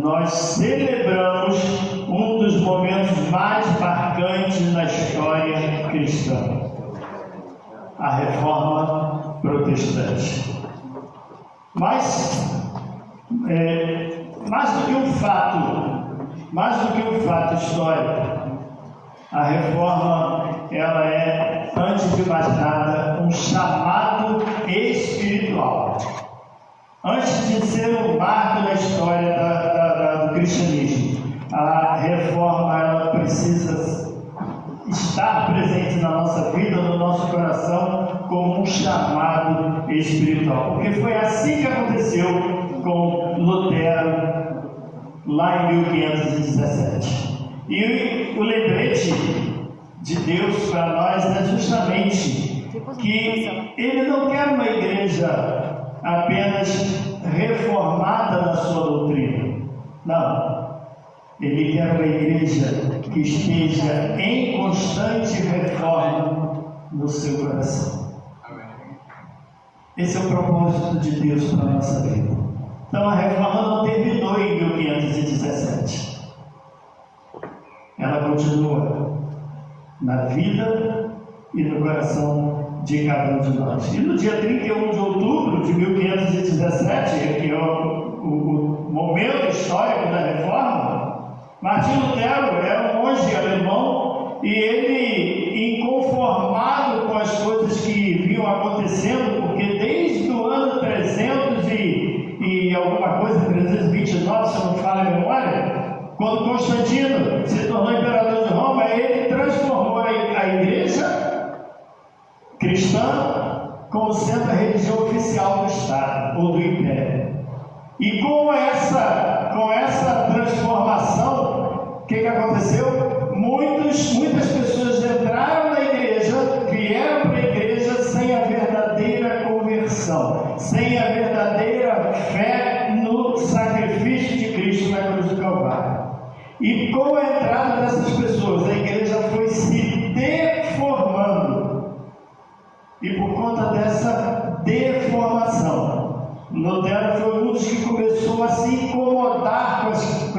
nós celebramos um dos momentos mais marcantes na história cristã, a Reforma Protestante. Mas, mais do que um fato histórico, a Reforma, ela é, antes de mais nada, um chamado espiritual. Antes de ser um marco na história do cristianismo, a Reforma, ela precisa estar presente na nossa vida, no nosso coração, como um chamado espiritual. Porque foi assim que aconteceu com Lutero, lá em 1517. E o lembrete de Deus para nós é justamente que Ele não quer uma igreja apenas reformada na sua doutrina. Não. Ele quer uma igreja que esteja em constante reforma no seu coração. Esse é o propósito de Deus para a nossa vida. Então a reforma não terminou em 1517. Ela continua na vida e no coração de cada um de nós. E no dia 31 de outubro de 1517, que é o momento histórico da Reforma, Martinho Lutero era um monge alemão e ele, inconformado com as coisas que vinham acontecendo, porque desde o ano 300 e alguma coisa, 329, se não me falha a memória, quando Constantino se tornou imperador de Roma, ele transformou a igreja cristã como sendo a religião oficial do Estado ou do Império. E com essa transformação, o que aconteceu? Muitas pessoas entraram na igreja, vieram para a igreja sem a verdadeira conversão, sem a verdadeira fé no sacrifício de Cristo na cruz do Calvário. E com a entrada dessas pessoas, a igreja foi se deformando. E por conta dessa deformação, Lutero foi um dos que começou a se incomodar com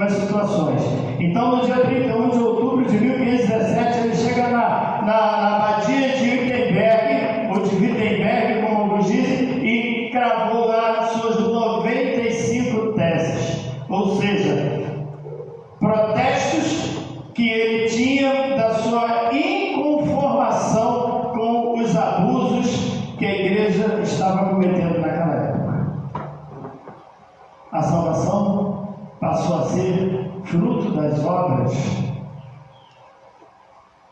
as situações. Então, no dia 31 de outubro de 1517, ele chega na abadia de Wittenberg, ou de Wittenberg, como alguns dizem, e cravou lá suas 95 teses. Ou seja, protestos que ele tinha da sua inconformação com os abusos que a igreja estava cometendo naquela época. A salvação passou a ser fruto das obras.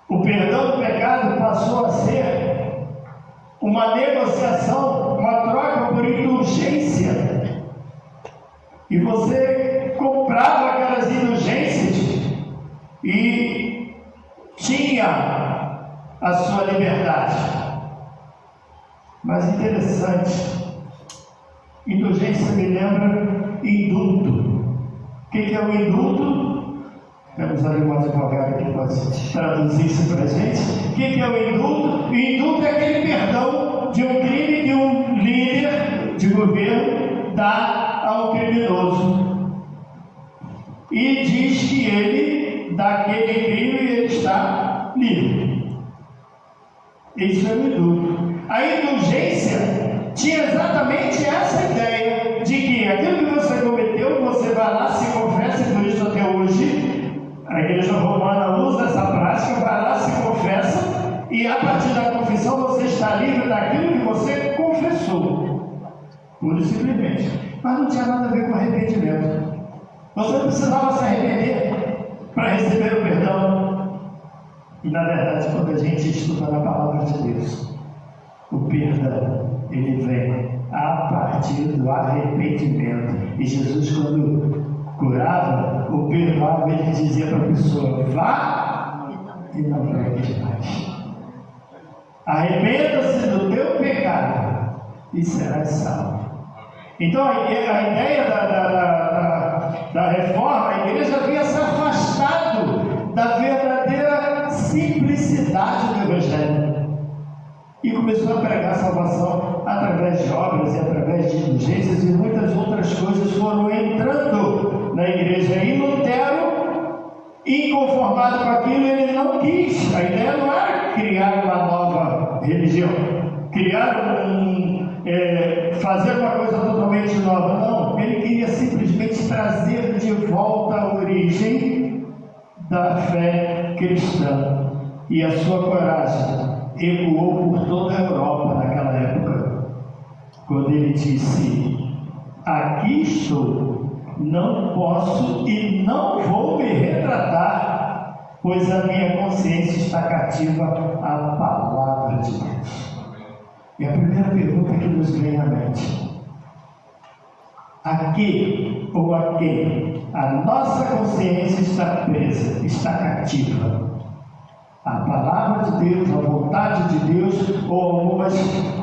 O perdão do pecado passou a ser uma negociação, uma troca por indulgência. E você comprava aquelas indulgências e tinha a sua liberdade. Mas interessante, indulgência me lembra indulto. O que é o indulto? Temos ali um advogado que pode traduzir isso para a gente. O que é o indulto? O indulto é aquele perdão de um crime que um líder de governo dá a um criminoso. E diz que ele, daquele crime, ele está livre. Isso é o indulto. A indulgência tinha exatamente essa ideia de que aquilo que você cometeu, você vai lá, se confessa, e por isso até hoje a igreja romana usa essa prática, vai lá, se confessa, e a partir da confissão você está livre daquilo que você confessou, pura e simplesmente. Mas não tinha nada a ver com arrependimento. Você não precisava se arrepender para receber o perdão. E na verdade, quando a gente estuda na palavra de Deus, o perdão, ele vem a partir do arrependimento. E Jesus, quando curava, o perdoava, ele dizia para a pessoa: vá e não peques mais. Arrependa-se do teu pecado e serás salvo. Então a ideia da reforma, a igreja havia se afastado da verdadeira simplicidade do Evangelho e começou a pregar a salvação através de obras e através de indulgências, e muitas outras coisas foram entrando na igreja Inconformado com aquilo, ele não quis. A ideia não era criar uma nova religião, fazer uma coisa totalmente nova, não. Ele queria simplesmente trazer de volta a origem da fé cristã. E a sua coragem ecoou por toda a Europa naquela época, quando ele disse: aqui estou, não posso e não vou me retratar, pois a minha consciência está cativa à palavra de Deus. E a primeira pergunta que nos vem à mente: a que ou a quem a nossa consciência está presa, está cativa? A palavra de Deus, a vontade de Deus, ou algumas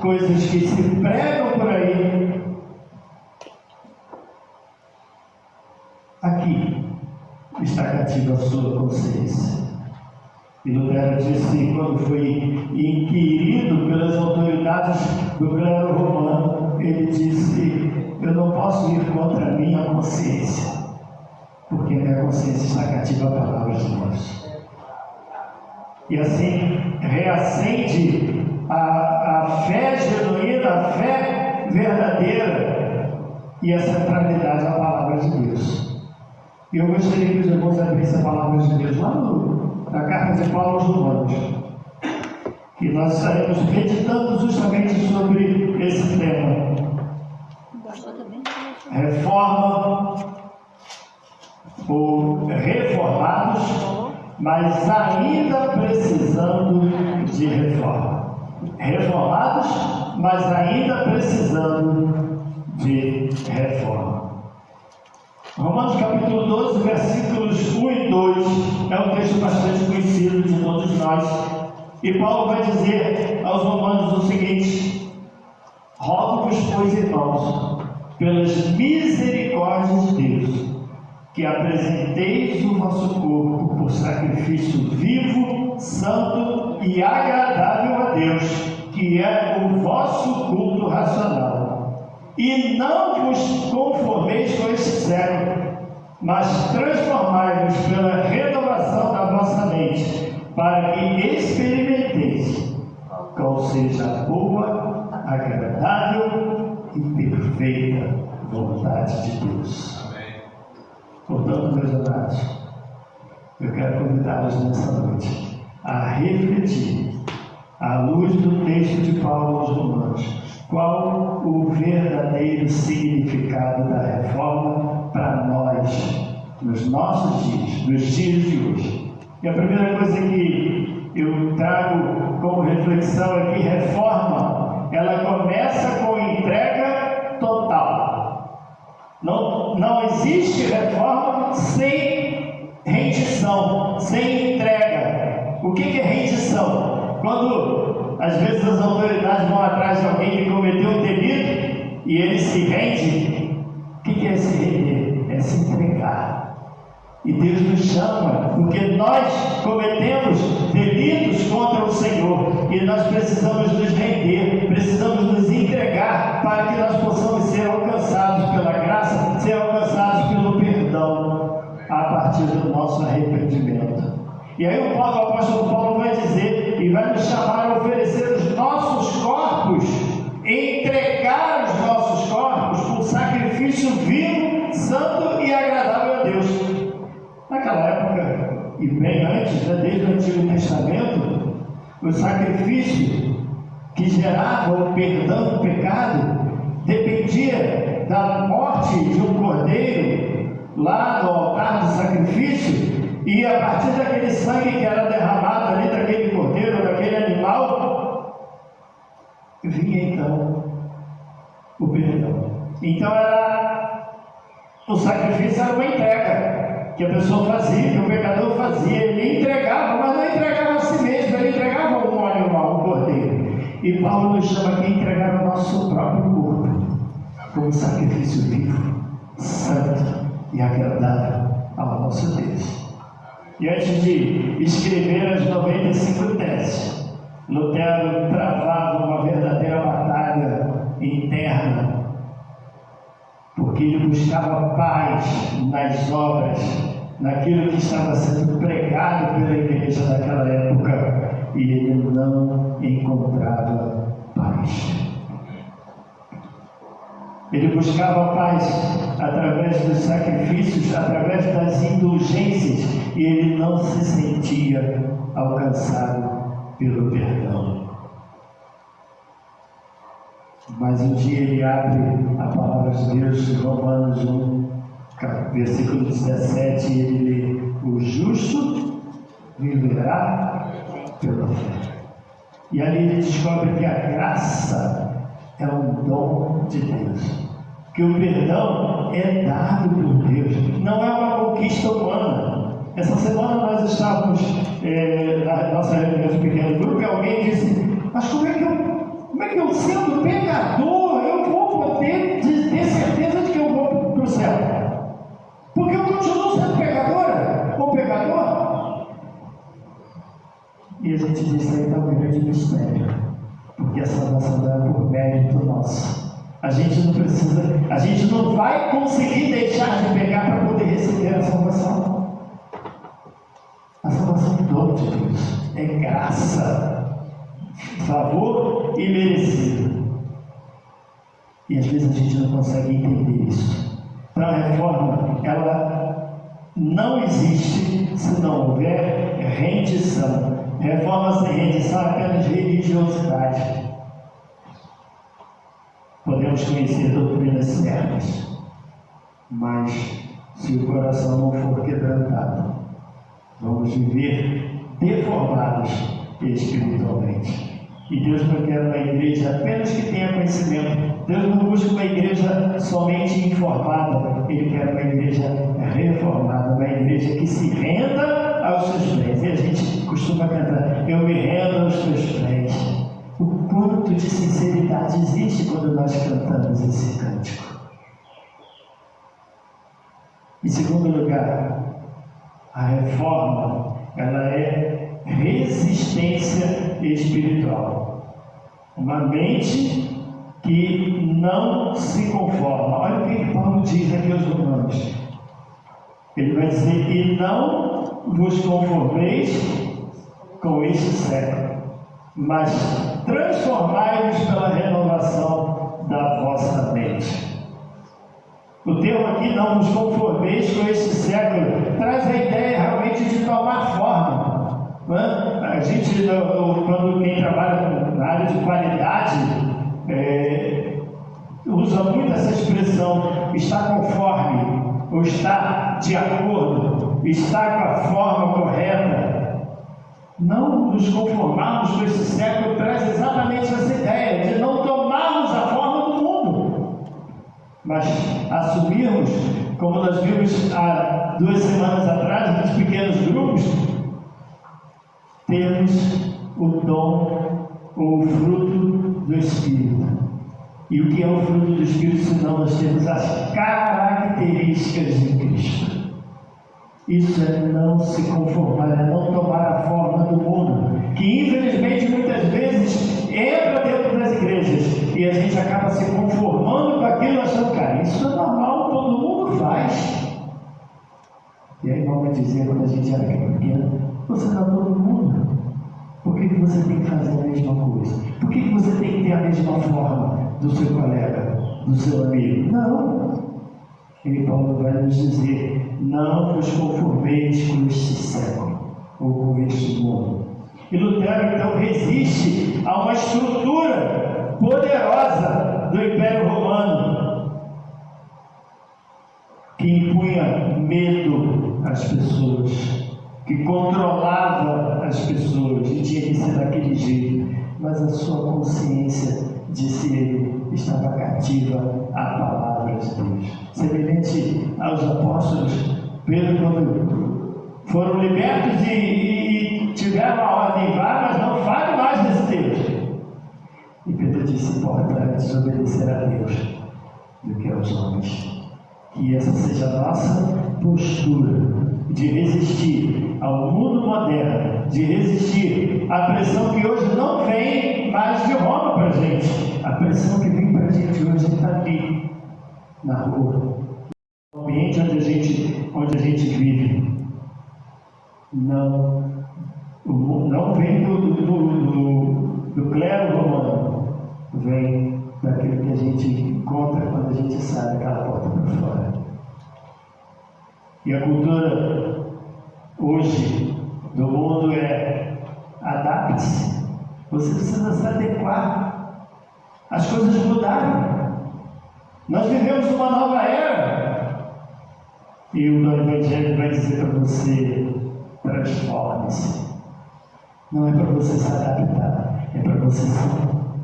coisas que se pregam por aí? Aqui está cativa a sua consciência. E Lutero disse, quando foi inquirido pelas autoridades do clero romano, ele disse: eu não posso ir contra a minha consciência, porque minha consciência está cativa à palavra de Deus. E assim reacende a fé genuína, a fé verdadeira e a centralidade à palavra de Deus. E eu gostaria que os irmãos abrissem a palavra de Deus lá na carta de Paulo aos Romanos, que nós estaremos meditando justamente sobre esse tema: reforma ou reformados, mas ainda precisando de reforma. Reformados, mas ainda precisando de reforma. Romanos capítulo 12, versículos 1 e 2, é um texto bastante conhecido de todos nós. E Paulo vai dizer aos romanos o seguinte: rogo-vos, pois, irmãos, pelas misericórdias de Deus, que apresenteis o vosso corpo por sacrifício vivo, santo e agradável a Deus, que é o vosso culto racional. E não vos conformeis com este século, mas transformai-vos pela renovação da vossa mente, para que experimenteis qual seja a boa, agradável e perfeita vontade de Deus. Portanto, meus amados, eu quero convidá-los nessa noite a refletir, à luz do texto de Paulo aos Romanos, qual o verdadeiro significado da reforma para nós, nos nossos dias, nos dias de hoje. E a primeira coisa que eu trago como reflexão é que reforma, ela começa com entrega total. Não existe reforma sem rendição, sem entrega. O que é rendição? Quando às vezes as autoridades vão atrás de alguém que cometeu um delito e ele se rende, o que é se render? É se entregar. E Deus nos chama, porque nós cometemos delitos contra o Senhor e nós precisamos nos render, precisamos nos entregar para que nós possamos ser alcançados pela graça, ser alcançados pelo perdão a partir do nosso arrependimento. E aí o apóstolo Paulo vai dizer e vai nos chamar a oferecer os nossos corpos, entregar os nossos corpos por sacrifício vivo, santo e agradável a Deus. Naquela época, e bem antes, desde o Antigo Testamento, o sacrifício que gerava o perdão do pecado dependia da morte de um cordeiro lá no altar do sacrifício, e a partir daquele sangue que era derramado ali daquele cordeiro, daquele animal, vinha então o perdão. Então o sacrifício era uma entrega que a pessoa fazia, que o pecador fazia. Ele entregava, mas não entregava a si mesmo, ele entregava um animal, um cordeiro. E Paulo nos chama aqui a entregar o nosso próprio corpo como sacrifício vivo, santo e agradável ao nosso Deus. E antes de escrever as 95 teses, Lutero travava uma verdadeira batalha interna, porque ele buscava paz nas obras, naquilo que estava sendo pregado pela igreja naquela época, e ele não encontrava paz. Ele buscava paz através dos sacrifícios, através das indulgências, e ele não se sentia alcançado pelo perdão. Mas um dia ele abre a palavra de Deus, Romanos 1, versículo 17, e ele lê: o justo viverá pela fé. E ali ele descobre que a graça é um dom de Deus, que o perdão é dado por Deus, não é uma conquista humana. Essa semana nós estávamos na nossa reunião de pequeno grupo e alguém disse: mas como é que eu sendo pecador, eu vou poder ter certeza de que eu vou para o céu? Porque eu continuo sendo pecadora ou pecador? E a gente disse: aí está um grande mistério, porque a salvação não é por mérito nosso. A gente não vai conseguir deixar de pecar para poder receber a salvação. A salvação é dom de Deus, é graça, favor imerecido. E às vezes a gente não consegue entender isso. Então a reforma, ela não existe se não houver rendição. Reforma sem rendição é apenas religiosidade. Podemos conhecer doutrinas certas, mas se o coração não for quebrantado, vamos viver deformados espiritualmente. E Deus não quer uma igreja apenas que tenha conhecimento. Deus não busca uma igreja somente informada. Ele quer uma igreja reformada, uma igreja que se renda aos seus pés. E a gente costuma cantar: eu me rendo aos teus pés. O quanto de sinceridade existe quando nós cantamos esse cântico. Em segundo lugar, a reforma, ela é resistência espiritual. Uma mente que não se conforma. Olha o que Paulo diz aqui aos Romanos. Ele vai dizer: e não vos conformeis com este século, mas transformai-vos pela renovação da vossa mente. O termo aqui, não vos conformeis com este século, traz a ideia realmente de tomar forma. A gente, quando quem trabalha na área de qualidade, usa muito essa expressão: está conforme, ou está de acordo, está com a forma correta. Não nos conformarmos com esse século traz exatamente essa ideia de não tomarmos a forma do mundo, mas assumirmos, como nós vimos há 2 semanas atrás, nos pequenos grupos, temos o dom ou o fruto do Espírito. E o que é o fruto do Espírito, senão nós temos as características de Cristo? Isso é não se conformar, é não tomar a forma do mundo, que infelizmente muitas vezes entra dentro das igrejas e a gente acaba se conformando com aquilo, achando: cara, isso é normal, todo mundo faz. E aí vamos dizer, quando a gente era pequeno: você não é todo mundo. Por que você tem que fazer a mesma coisa? Por que você tem que ter a mesma forma do seu colega, do seu amigo? Não. E Paulo vai nos dizer: não vos conformeis com este século, ou com este mundo. E Lutero então resiste a uma estrutura poderosa do Império Romano, que impunha medo às pessoas, que controlava as pessoas, e tinha que ser daquele jeito. Mas a sua consciência, disse ele, estava cativa à palavra de Deus. Semelhante aos apóstolos, Pedro, quando foram libertos e tiveram a ordem: vá, mas não fale mais desse Deus. E Pedro disse: importa desobedecer a Deus do que aos homens. Que essa seja a nossa postura de resistir ao mundo moderno, de resistir à pressão que hoje não vem mais de Roma para a gente. A pressão que vem para a gente hoje está aqui, na rua. ambiente onde a gente vive. Não vem do clero romano, vem daquilo que a gente encontra quando a gente sai daquela porta para fora. E a cultura hoje do mundo é: adapte-se, você precisa se adequar. As coisas mudaram, nós vivemos uma nova era, e o Evangelho vai dizer para você: transforme-se. Não é para você se adaptar, é para você se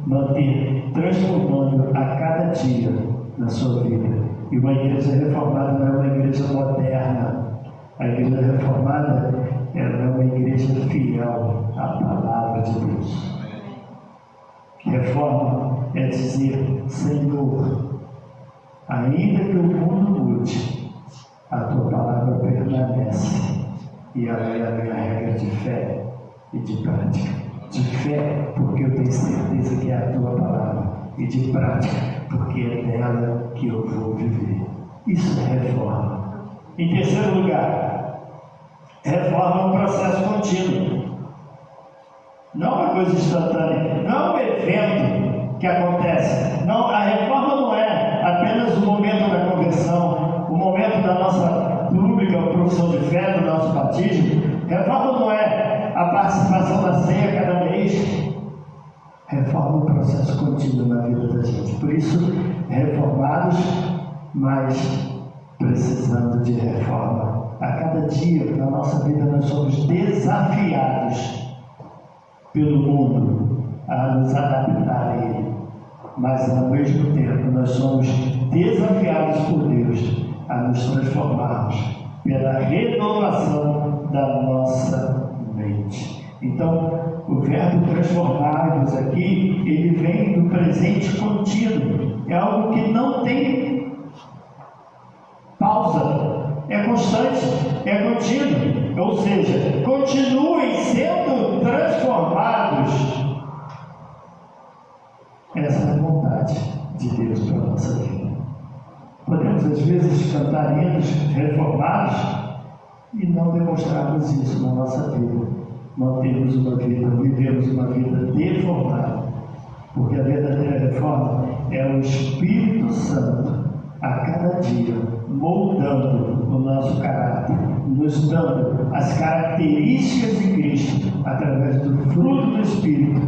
manter transformando a cada dia na sua vida. E uma igreja reformada não é uma igreja moderna. A igreja reformada, ela é uma igreja fiel à palavra de Deus. Reforma é dizer: Senhor, ainda que o mundo mude, a tua palavra permanece, e ela é a minha regra de fé e de prática. De fé, porque eu tenho certeza que é a tua palavra, e de prática, porque é dela que eu vou viver. Isso é reforma. Em terceiro lugar, reforma é um processo contínuo. Não é uma coisa instantânea, não é um evento que acontece. Não, a reforma não é apenas o momento da conversão, o momento da nossa pública profissão de fé, do nosso batismo. Reforma não é a participação da ceia cada mês. Reforma é um processo contínuo na vida da gente. Por isso, reformados, mas precisando de reforma. A cada dia na nossa vida nós somos desafiados pelo mundo a nos adaptar a ele, mas ao mesmo tempo nós somos desafiados por Deus a nos transformarmos pela renovação da nossa mente. Então, o verbo transformar-vos aqui, ele vem do presente contínuo. É algo que não tem pausa, é constante, é contínuo. Ou seja, continuem sendo transformados. Essa é a vontade de Deus para a nossa vida. Podemos às vezes cantar hinos reformados e não demonstrarmos isso na nossa vida. Mantermos uma vida, vivemos uma vida deformada. Porque a verdadeira reforma é o Espírito Santo a cada dia moldando o nosso caráter, nos dando as características de Cristo através do fruto do Espírito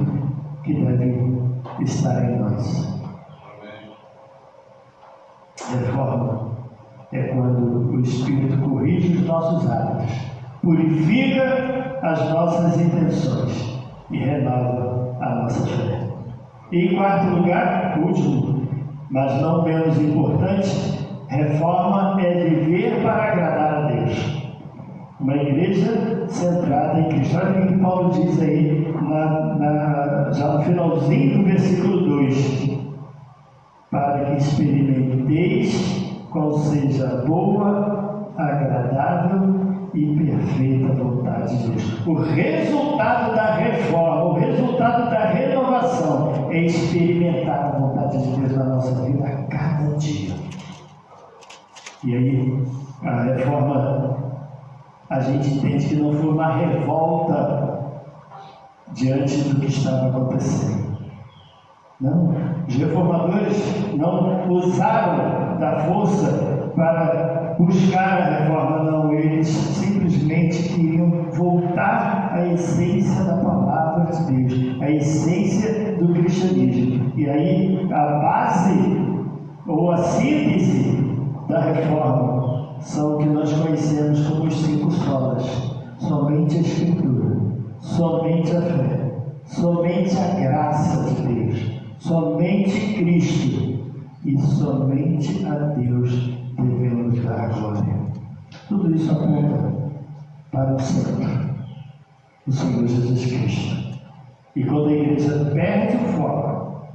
que deve estar em nós. Reforma é quando o Espírito corrige os nossos hábitos, purifica as nossas intenções e renova a nossa fé. E em quarto lugar, último, mas não menos importante, reforma é viver para agradar a Deus. Uma igreja centrada em Cristo. Olha o que Paulo diz aí, já no finalzinho do versículo 2. Para que experimenteis qual seja a boa, agradável e perfeita vontade de Deus. O resultado da reforma, o resultado da renovação é experimentar a vontade de Deus na nossa vida a cada dia. E aí, a reforma, a gente entende que não foi uma revolta diante do que estava acontecendo. Não, os reformadores não usaram da força para buscar a reforma, não, eles simplesmente queriam voltar à essência da palavra de Deus, à essência do cristianismo. E aí a base ou a síntese da reforma são o que nós conhecemos como os 5 solas: somente a Escritura, somente a fé, somente a graça de Deus, somente Cristo e somente a Deus devemos dar glória. Tudo isso aponta para o centro, o Senhor Jesus Cristo. E quando a igreja perde o foco,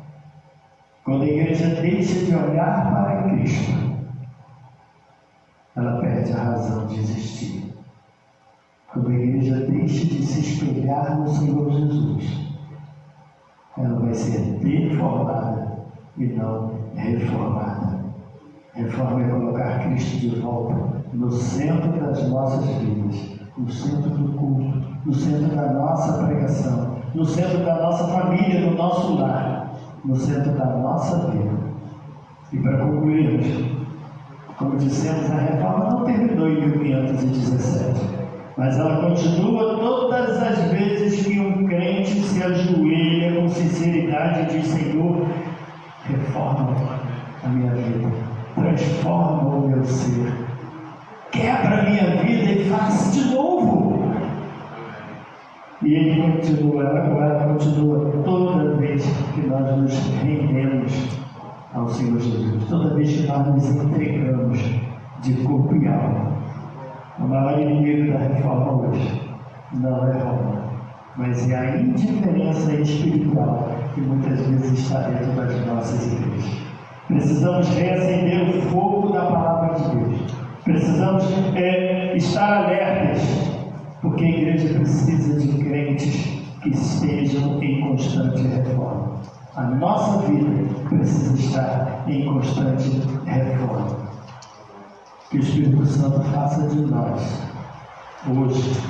quando a igreja deixa de olhar para Cristo, ela perde a razão de existir. Quando a igreja deixa de se espelhar no Senhor Jesus, ela vai ser deformada e não reformada. Reforma é colocar Cristo de volta no centro das nossas vidas, no centro do culto, no centro da nossa pregação, no centro da nossa família, no nosso lar, no centro da nossa vida. E para concluirmos, como dissemos, a reforma não terminou em 1517, mas ela continua todas as vezes que um crente se ajoelha com sinceridade e diz: Senhor, reforma a minha vida, transforma o meu ser, quebra a minha vida e faça de novo. E ele continua, agora continua toda vez que nós nos rendemos ao Senhor Jesus, toda vez que nós nos entregamos de corpo e alma. O maior inimigo da reforma hoje não é Roma, mas é a indiferença espiritual que muitas vezes está dentro das nossas igrejas. Precisamos reacender o fogo da palavra de Deus. Precisamos estar alertas, porque a igreja precisa de crentes que estejam em constante reforma. A nossa vida precisa estar em constante reforma. Que o Espírito Santo faça de nós, hoje,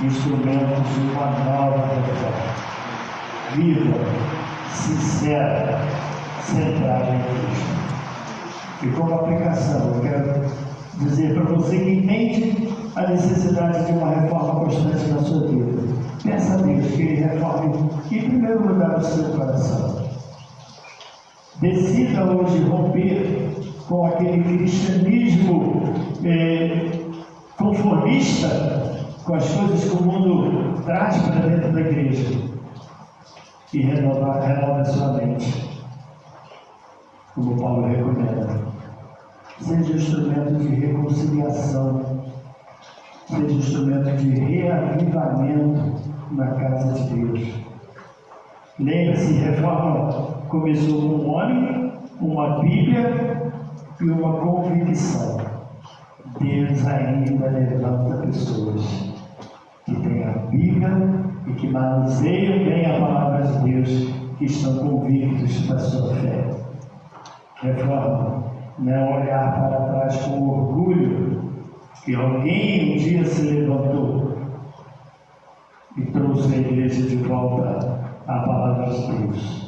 instrumentos de uma nova reforma. Viva, sincera, centrada em Cristo. E como aplicação, eu quero dizer para você que entende a necessidade de uma reforma constante na sua vida. Peça a Deus que Ele reforme, em primeiro lugar, o seu coração. Decida hoje romper com aquele cristianismo conformista, com as coisas que o mundo traz para dentro da igreja, e renova a sua mente, como Paulo recomenda. Seja instrumento de reconciliação, seja instrumento de reavivamento na casa de Deus. Lembre-se, reforma começou com um homem, uma Bíblia e uma convicção. Deus ainda levanta pessoas que têm a Bíblia e que manuseiam bem a palavra de Deus, que estão convictos da sua fé. Reforma não é olhar para trás com orgulho que alguém um dia se levantou e trouxe a igreja de volta à palavra de Deus.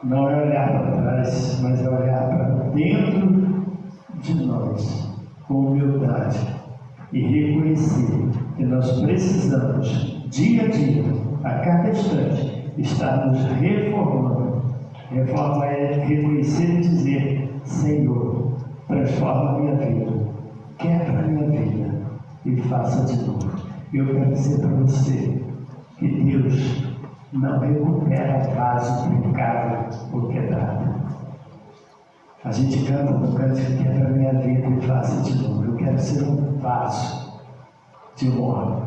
Não é olhar para trás, mas é olhar para dentro de nós com humildade e reconhecer que nós precisamos, dia a dia, a cada instante, estar nos reformando. Reforma é reconhecer e dizer: Senhor, transforma a minha vida, quebra a minha vida e faça de novo. Eu quero dizer para você que Deus não recupera vaso trincado ou quebrado. A gente canta no cântico: quebra a minha vida e faça de novo. Eu quero ser um vaso de honra.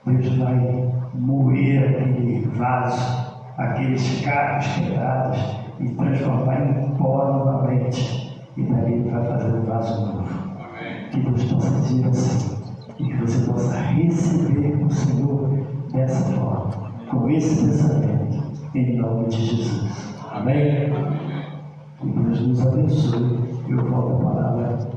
Deus vai moer aquele vaso, aqueles cacos quebrados, e transformar em pó novamente. E dali Ele vai fazer um vaso novo. Que Deus possa dizer assim, e que você possa receber o Senhor dessa forma, com esse pensamento, em nome de Jesus. Amém? Que Deus nos abençoe. Eu volto a palavra